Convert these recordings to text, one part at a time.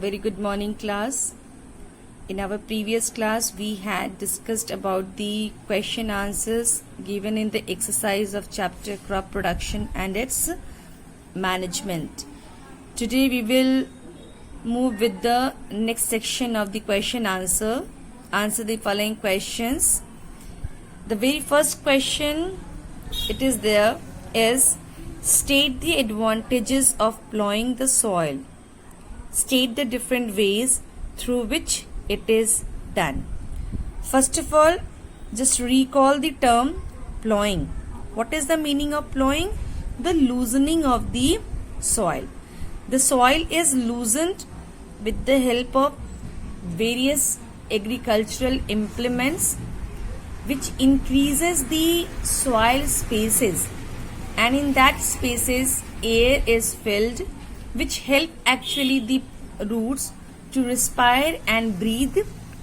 Very good morning, class. In our previous class, we had discussed about the question answers given in the exercise of chapter crop production and its management. Today we will move with the next section of the question answer. Answer the following questions. The very first question, it is there, is state the advantages of plowing the soil. State the different ways through which it is done. First of all, just recall the term plowing. What is the meaning of plowing? The loosening of the soil. The soil is loosened with the help of various agricultural implements which increases the soil spaces, and in that spaces air is filled, which help actually the roots to respire and breathe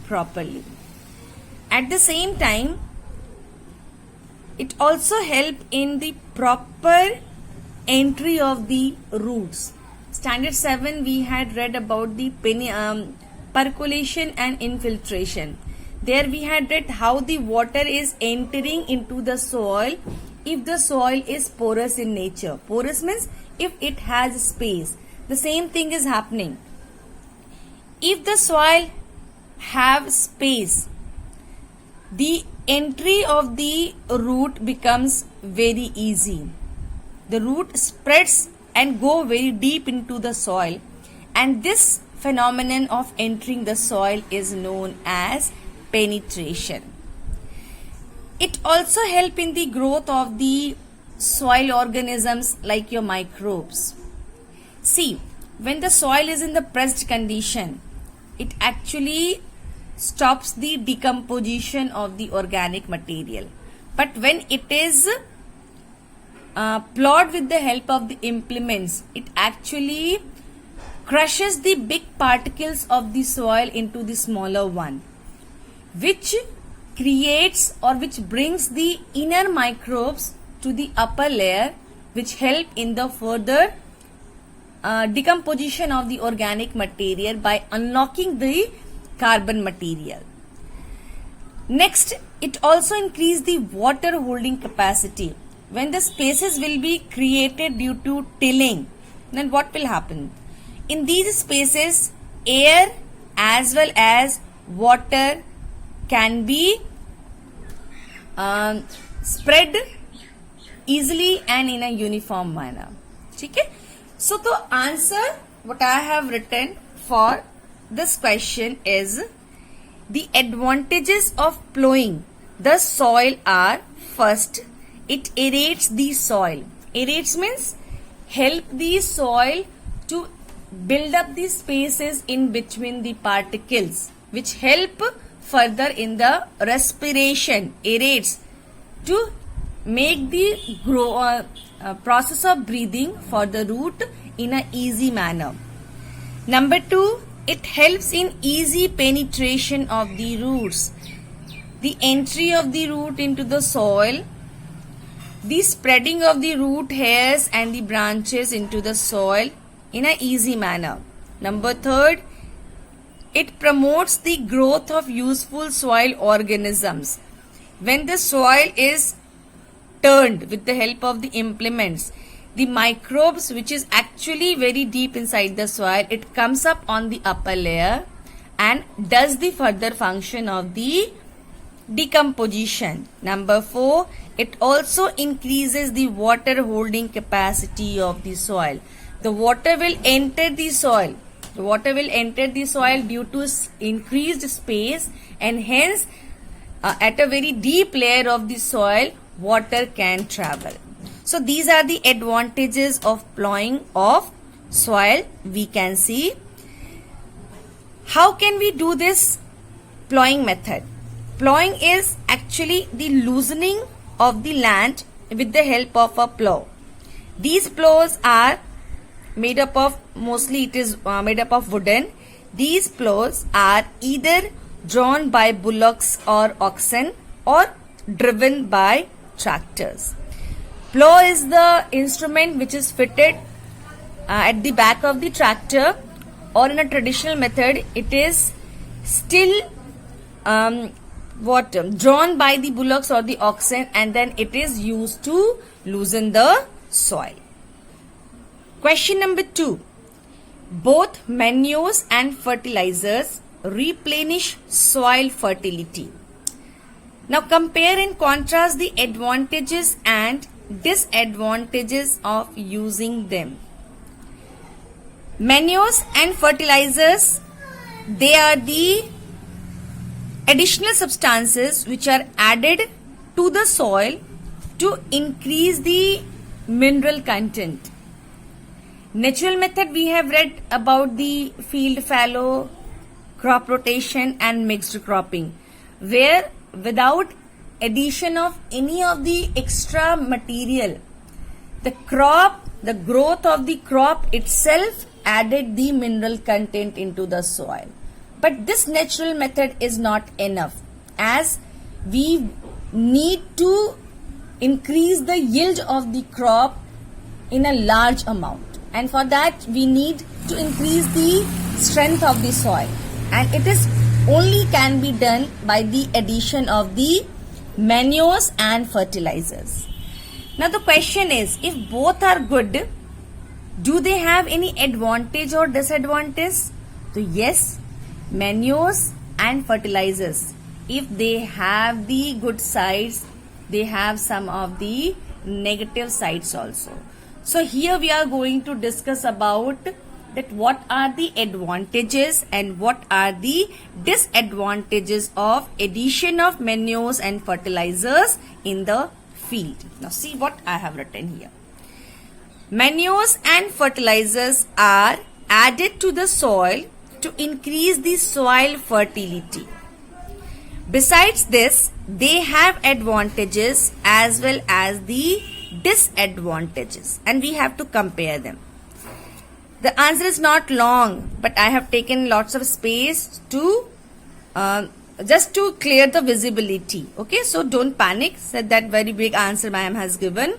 properly. At the same time, it also help in the proper entry of the roots. Standard 7 we had read about the percolation and infiltration. There we had read how the water is entering into the soil if the soil is porous in nature. Porous means if it has space. The same thing is happening. If the soil have space, the entry of the root becomes very easy. The root spreads and go very deep into the soil, and this phenomenon of entering the soil is known as penetration. It also helps in the growth of the soil organisms like your microbes. See, when the soil is in the pressed condition, it actually stops the decomposition of the organic material. But when it is plowed with the help of the implements, it actually crushes the big particles of the soil into the smaller one, which creates or which brings the inner microbes to the upper layer, which help in the further decomposition of the organic material by unlocking the carbon material. Next, it also increases the water holding capacity. When the spaces will be created due to tilling, then what will happen? In these spaces, air as well as water can be spread easily and in a uniform manner. Okay? So the answer what I have written for this question is the advantages of plowing the soil are: first, it aerates the soil. Aerates means help the soil to build up the spaces in between the particles, which help further in the respiration. Aerates to make the process of breathing for the root in a easy manner. Number 2, it helps in easy penetration of the roots. The entry of the root into the soil, the spreading of the root hairs and the branches into the soil in a easy manner. Number 3, it promotes the growth of useful soil organisms. When the soil is turned with the help of the implements, the microbes, which is actually very deep inside the soil, it comes up on the upper layer and does the further function of the decomposition. Number 4, it also increases the water holding capacity of the soil. The water will enter the soil. The water will enter the soil due to increased space, and hence at a very deep layer of the soil, water can travel. So these are the advantages of plowing of soil. We can see how can we do this plowing method. Plowing is actually the loosening of the land with the help of a plow. These plows are made up of, mostly it is made up of wooden. These plows are either drawn by bullocks or oxen or driven by tractors. Plow is the instrument which is fitted at the back of the tractor or in a traditional method, it is still drawn by the bullocks or the oxen, and then it is used to loosen the soil. Question number 2. Both manures and fertilizers replenish soil fertility. Now compare and contrast the advantages and disadvantages of using them. Manures and fertilizers, they are the additional substances which are added to the soil to increase the mineral content. Natural method, we have read about the field fallow, crop rotation and mixed cropping, where without addition of any of the extra material, the growth of the crop itself added the mineral content into the soil. But this natural method is not enough, as we need to increase the yield of the crop in a large amount, and for that we need to increase the strength of the soil, and it is only can be done by the addition of the manures and fertilizers. Now the question is, if both are good, do they have any advantage or disadvantage? So yes, manures and fertilizers, if they have the good sides, they have some of the negative sides also. So here we are going to discuss about that what are the advantages and what are the disadvantages of addition of manures and fertilizers in the field. Now see what I have written here. Manures and fertilizers are added to the soil to increase the soil fertility. Besides this, they have advantages as well as the disadvantages, and we have to compare them. The answer is not long, but I have taken lots of space to just to clear the visibility. Okay, so don't panic. Said that very big answer ma'am has given.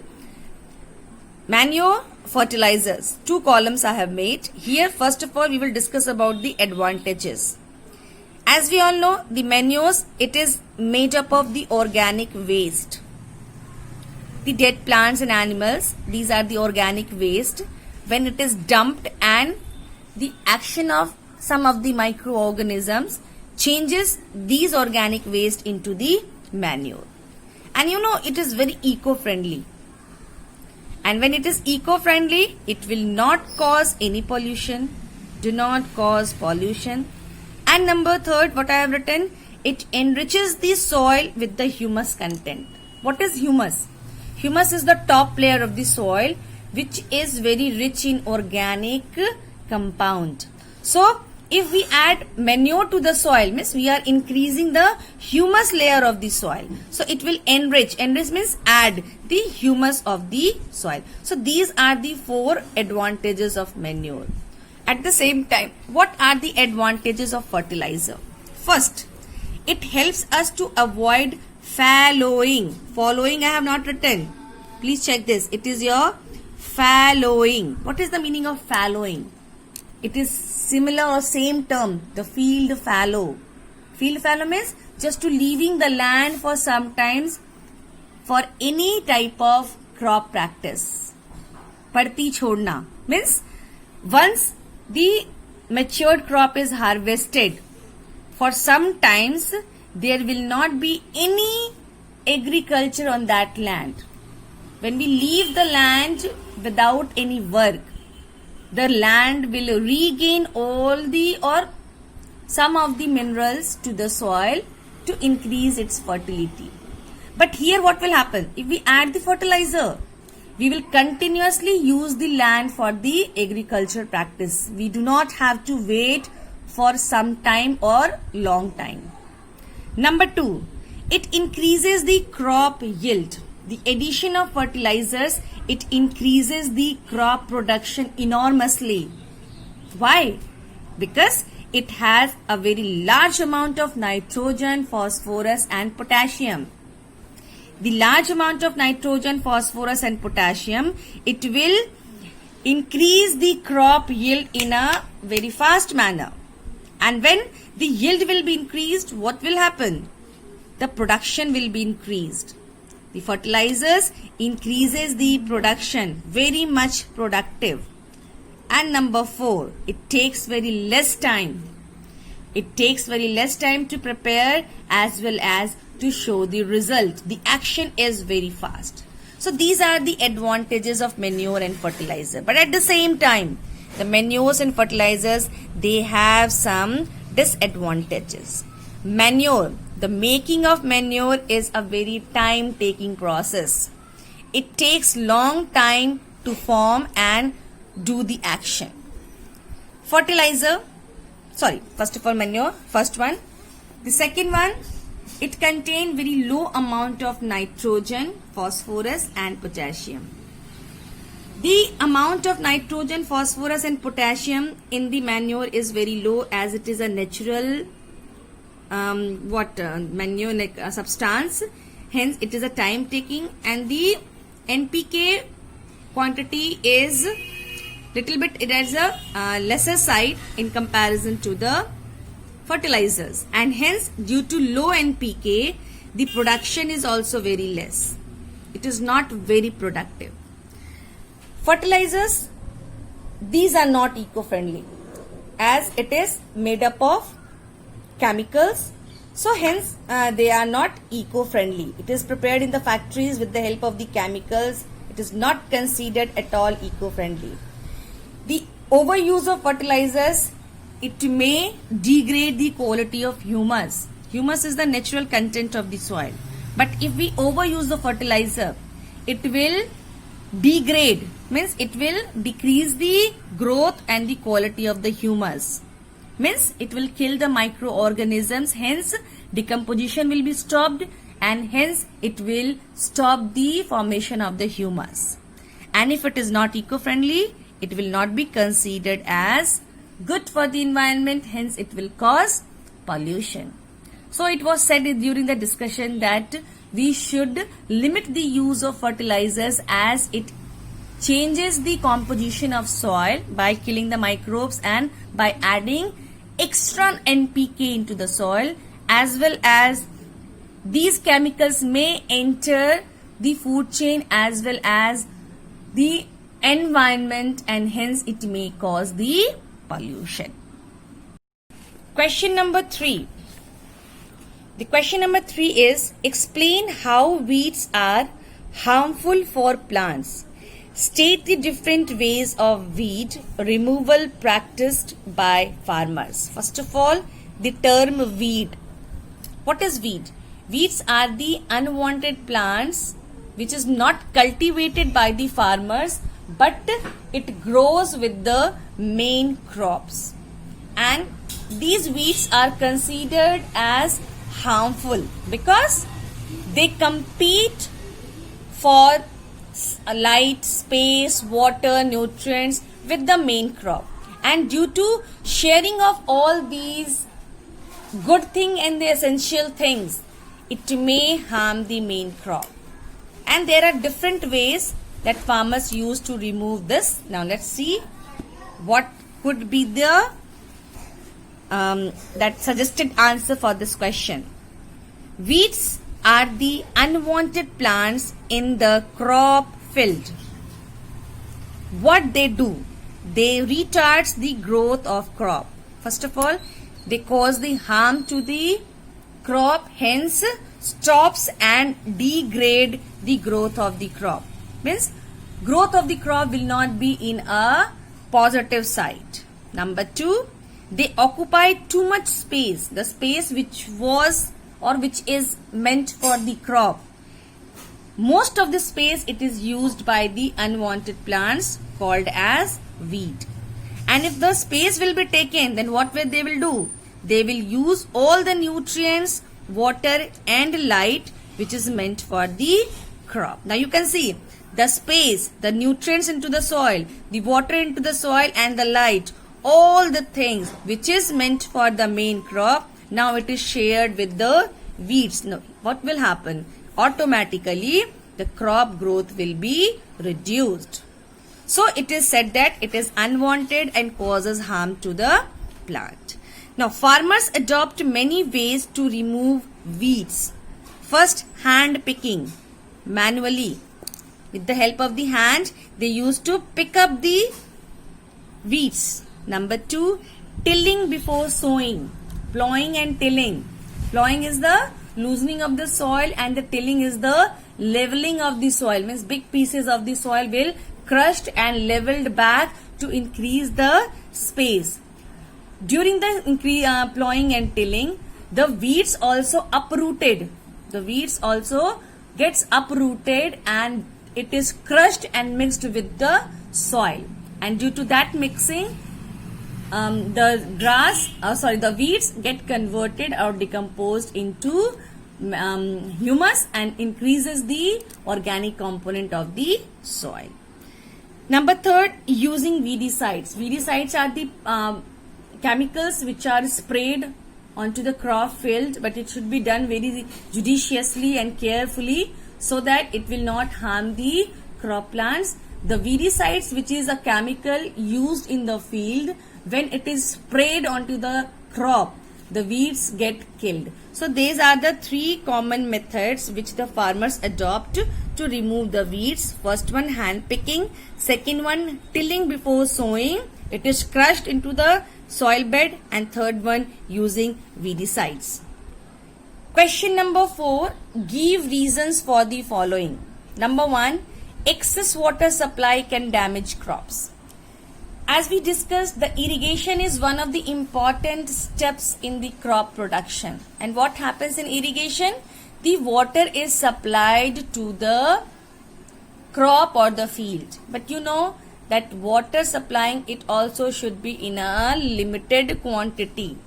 Manure, fertilizers, 2 columns I have made. Here first of all we will discuss about the advantages. As we all know, the manures, it is made up of the organic waste. The dead plants and animals, these are the organic waste. When it is dumped and the action of some of the microorganisms changes these organic waste into the manure. And you know, it is very eco-friendly. And when it is eco-friendly, it will not cause any pollution, do not cause pollution. And number 3, what I have written, it enriches the soil with the humus content. What is humus? Humus is the top layer of the soil, which is very rich in organic compound. So if we add manure to the soil, means we are increasing the humus layer of the soil. So it will enrich. Enrich means add the humus of the soil. So these are the 4 advantages of manure. At the same time, what are the advantages of fertilizer? First, it helps us to avoid fallowing. Fallowing I have not written. Please check this. It is your fallowing. What is the meaning of fallowing? It is similar or same term, the field fallow. Field fallow means just to leaving the land for sometimes for any type of crop practice. Padti chodna means once the matured crop is harvested, for some times there will not be any agriculture on that land. When we leave the land without any work, the land will regain all the or some of the minerals to the soil to increase its fertility. But here what will happen? If we add the fertilizer, we will continuously use the land for the agriculture practice. We do not have to wait for some time or long time. Number 2, it increases the crop yield. The addition of fertilizers, it increases the crop production enormously. Why? Because it has a very large amount of nitrogen, phosphorus and potassium. The large amount of nitrogen, phosphorus and potassium, it will increase the crop yield in a very fast manner. And when the yield will be increased, what will happen? The production will be increased. The fertilizers increases the production, very much productive. And number 4, it takes very less time. It takes very less time to prepare as well as to show the result. The action is very fast. So these are the advantages of manure and fertilizer. But at the same time, the manures and fertilizers, they have some disadvantages. Manure, the making of manure is a very time-taking process. It takes long time to form and do the action. Fertilizer, first of all manure, first one. The second one, it contains very low amount of nitrogen, phosphorus and potassium. The amount of nitrogen, phosphorus and potassium in the manure is very low as it is a natural manure substance. Hence it is a time taking, and the NPK quantity is little bit, it has a lesser side in comparison to the fertilizers, and hence due to low NPK the production is also very less. It is not very productive. Fertilizers, these are not eco-friendly as it is made up of chemicals, so hence they are not eco-friendly. It is prepared in the factories with the help of the chemicals. It is not considered at all eco-friendly. The overuse of fertilizers, it may degrade the quality of humus. Humus is the natural content of the soil. But if we overuse the fertilizer, it will degrade, means it will decrease the growth and the quality of the humus. Means it will kill the microorganisms, hence decomposition will be stopped, and hence it will stop the formation of the humus. And if it is not eco-friendly, it will not be considered as good for the environment, hence it will cause pollution. So it was said during the discussion that we should limit the use of fertilizers as it changes the composition of soil by killing the microbes and by adding extra NPK into the soil, as well as these chemicals may enter the food chain as well as the environment, and hence it may cause the pollution. Question number 3. The question number 3 is, explain how weeds are harmful for plants. State the different ways of weed removal practiced by farmers. First of all, the term weed. What is weed? Weeds are the unwanted plants which is not cultivated by the farmers, but it grows with the main crops. And these weeds are considered as harmful because they compete for light, space, water, nutrients with the main crop. And due to sharing of all these good things and the essential things, it may harm the main crop. And there are different ways that farmers use to remove this. Now let's see what could be the that suggested answer for this question. Weeds are the unwanted plants in the crop field. What they do? They retards the growth of crop. First of all, they cause the harm to the crop, hence stops and degrade the growth of the crop. Means growth of the crop will not be in a positive side. Number 2, they occupy too much space, the space which was or which is meant for the crop. Most of the space it is used by the unwanted plants called as weed. And if the space will be taken, then what will they will do? They will use all the nutrients, water and light which is meant for the crop. Now you can see the space, the nutrients into the soil, the water into the soil and the light, all the things which is meant for the main crop, now it is shared with the weeds. Now what will happen? Automatically the crop growth will be reduced. So it is said that it is unwanted and causes harm to the plant. Now farmers adopt many ways to remove weeds. First, hand picking manually. With the help of the hand, they used to pick up the weeds. Number 2, tilling before sowing. Plowing and tilling. Plowing is the loosening of the soil and the tilling is the leveling of the soil. Means big pieces of the soil will crushed and leveled back to increase the space. During the plowing and tilling, the weeds also uprooted. The weeds also gets uprooted and it is crushed and mixed with the soil. And due to that mixing, the weeds get converted or decomposed into humus and increases the organic component of the soil. Number 3, using weedicides. Weedicides are the chemicals which are sprayed onto the crop field, but it should be done very judiciously and carefully so that it will not harm the crop plants. The weedicides, which is a chemical used in the field, when it is sprayed onto the crop, the weeds get killed. So these are the 3 common methods which the farmers adopt to remove the weeds. First one, hand picking. Second one, tilling before sowing. It is crushed into the soil bed. And third one, using weedicides. Question number 4, give reasons for the following. Number 1, excess water supply can damage crops. As we discussed, the irrigation is one of the important steps in the crop production. And what happens in irrigation? The water is supplied to the crop or the field. But you know that water supplying it also should be in a limited quantity.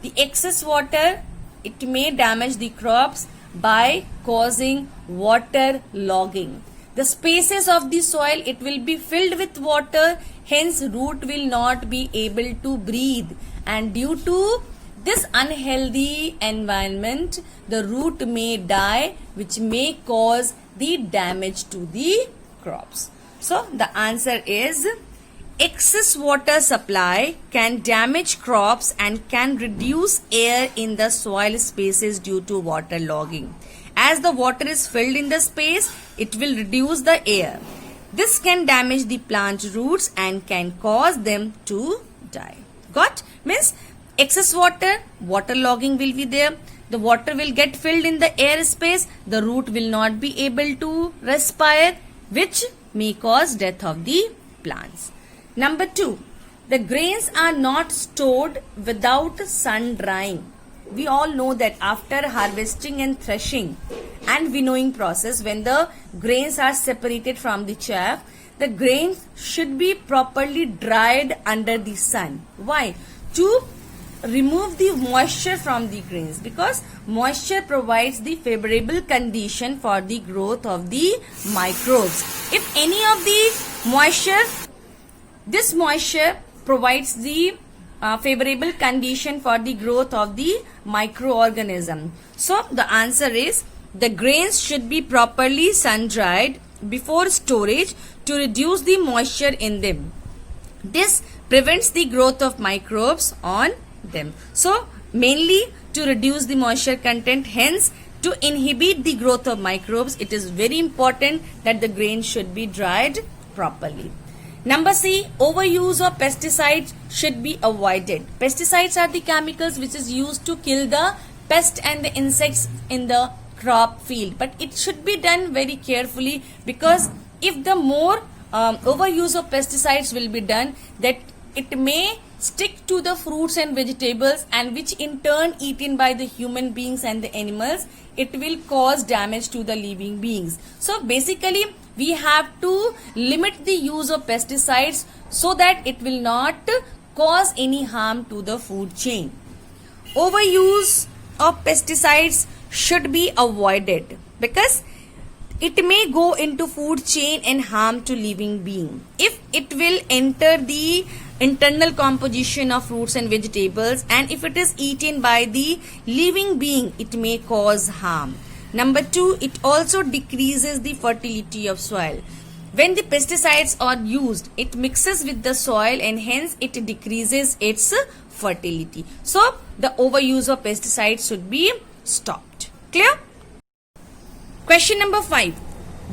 The excess water, it may damage the crops by causing water logging. The spaces of the soil, it will be filled with water, hence root will not be able to breathe. And due to this unhealthy environment, the root may die, which may cause the damage to the crops. So the answer is excess water supply can damage crops and can reduce air in the soil spaces due to water logging. As the water is filled in the space, it will reduce the air. This can damage the plant roots and can cause them to die. Got? Means excess water, water logging will be there. The water will get filled in the air space. The root will not be able to respire, which may cause death of the plants. Number 2, the grains are not stored without sun drying. We all know that after harvesting and threshing and winnowing process, when the grains are separated from the chaff, the grains should be properly dried under the sun. Why? To remove the moisture from the grains, because moisture provides the favorable condition for the growth of the microbes. If any of the moisture, this moisture provides the favorable condition for the growth of the microorganism. So the answer is the grains should be properly sun dried before storage to reduce the moisture in them. This prevents the growth of microbes on them. So mainly to reduce the moisture content, hence to inhibit the growth of microbes, it is very important that the grains should be dried properly. Number C, overuse of pesticides should be avoided. Pesticides are the chemicals which is used to kill the pest and the insects in the crop field. But it should be done very carefully, because if the more overuse of pesticides will be done, that it may stick to the fruits and vegetables, and which in turn eaten by the human beings and the animals, it will cause damage to the living beings. So basically we have to limit the use of pesticides so that it will not cause any harm to the food chain. Overuse of pesticides should be avoided because it may go into food chain and harm to living being. If it will enter the internal composition of fruits and vegetables, and if it is eaten by the living being, it may cause harm. Number 2, it also decreases the fertility of soil. When the pesticides are used, it mixes with the soil and hence it decreases its fertility. So the overuse of pesticides should be stopped. Clear? Question number 5.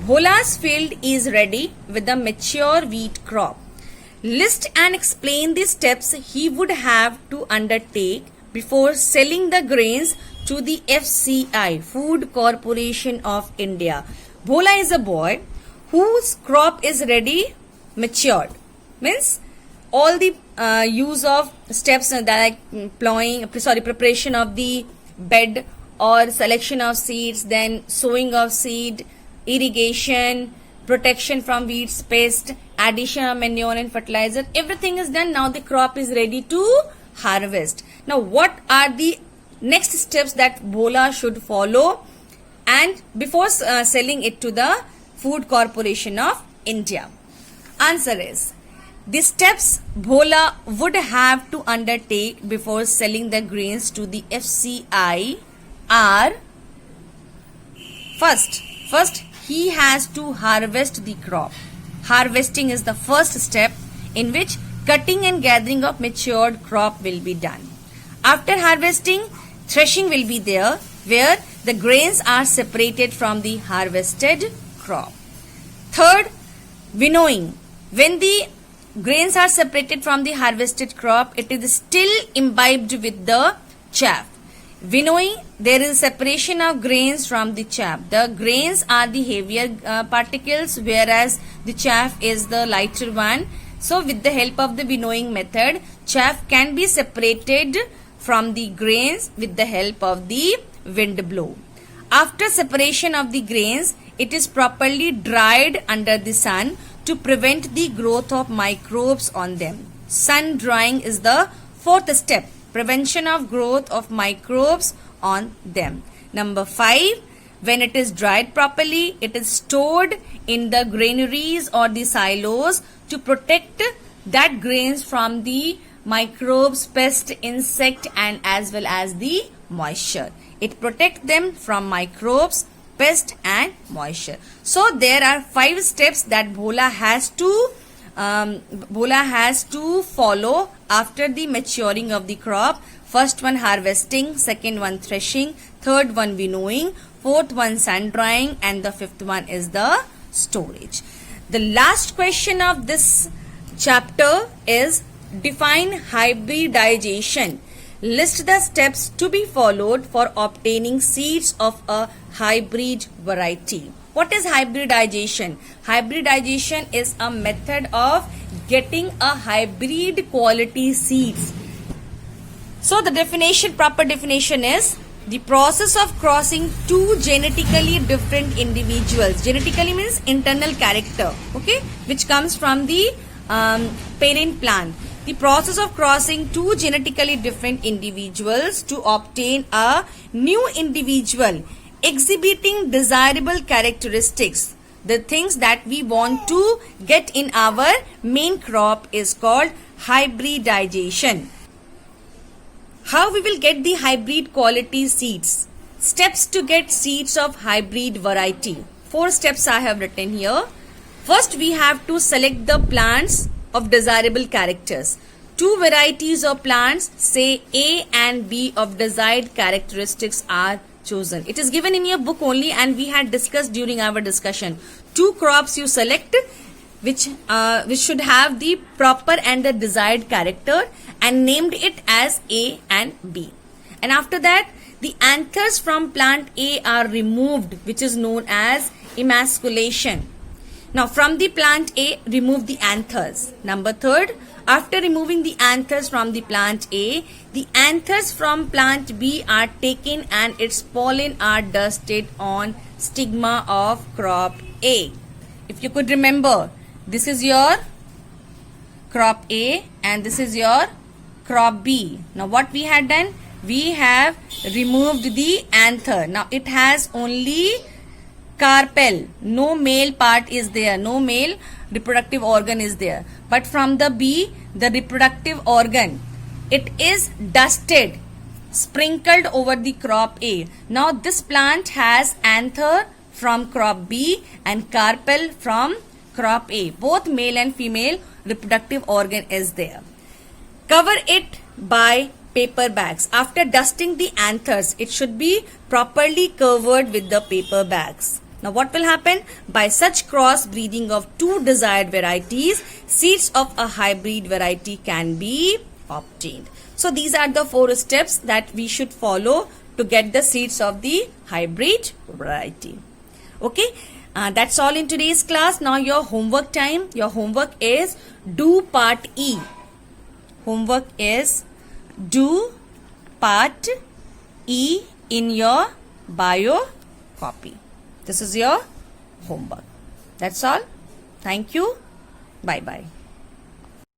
Bhola's field is ready with a mature wheat crop. List and explain the steps he would have to undertake before selling the grains to the FCI, Food Corporation of India. Bhola is a boy whose crop is ready, matured. Means all the use of steps that like preparation of the bed or selection of seeds, then sowing of seed, irrigation, protection from weeds, pest, addition of manure and fertilizer, everything is done. Now the crop is ready to harvest. Now what are the next steps that Bhola should follow and before selling it to the Food Corporation of India? Answer is, the steps Bhola would have to undertake before selling the grains to the FCI are: first he has to harvest the crop. Harvesting is the first step in which cutting and gathering of matured crop will be done. After harvesting, threshing will be there where the grains are separated from the harvested crop. Third, winnowing. When the grains are separated from the harvested crop, it is still imbibed with the chaff. Winnowing, there is separation of grains from the chaff. The grains are the heavier particles, whereas the chaff is the lighter one. So with the help of the winnowing method, chaff can be separated from the grains with the help of the wind blow. After separation of the grains, it is properly dried under the sun to prevent the growth of microbes on them. Sun drying is the fourth step. Prevention of growth of microbes on them. Number 5, when it is dried properly, it is stored in the granaries or the silos to protect that grains from the microbes, pest, insect and as well as the moisture. It protects them from microbes, pest and moisture. So there are 5 steps that Bhola has to follow after the maturing of the crop. First one harvesting, second one threshing, third one winnowing, fourth one sun drying and the fifth one is the storage. The last question of this chapter is define hybridization. List the steps to be followed for obtaining seeds of a hybrid variety. What is hybridization? Hybridization is a method of getting a hybrid quality seeds. So the proper definition is the process of crossing two genetically different individuals. Genetically means internal character, okay, which comes from the parent plant. The process of crossing two genetically different individuals to obtain a new individual exhibiting desirable characteristics, the things that we want to get in our main crop, is called hybridization. How we will get the hybrid quality seeds? Steps to get seeds of hybrid variety. 4 steps I have written here. First, we have to select the plants of desirable characters. 2 varieties of plants, say A and B, of desired characteristics are chosen. It is given in your book only and we had discussed during our discussion. 2 crops you select which should have the proper and the desired character and named it as A and B. And after that, the anthers from plant A are removed, which is known as emasculation. Now from the plant A, remove the anthers. Number 3rd, after removing the anthers from the plant A, the anthers from plant B are taken and its pollen are dusted on stigma of crop A. If you could remember, this is your crop A and this is your crop B. Now what we had done? We have removed the anther. Now it has only carpel. No male part is there. No male reproductive organ is there. But from the B, the reproductive organ, it is dusted, sprinkled over the crop A. Now this plant has anther from crop B and carpel from crop A. Both male and female reproductive organ is there. Cover it by paper bags. After dusting the anthers, it should be properly covered with the paper bags. Now what will happen? By such cross breeding of two desired varieties, seeds of a hybrid variety can be obtained. So these are the 4 steps that we should follow to get the seeds of the hybrid variety. Okay, that's all in today's class. Now your homework time. Your homework is do part E. Homework is do part E in your bio copy. This is your homework. That's all. Thank you. Bye bye.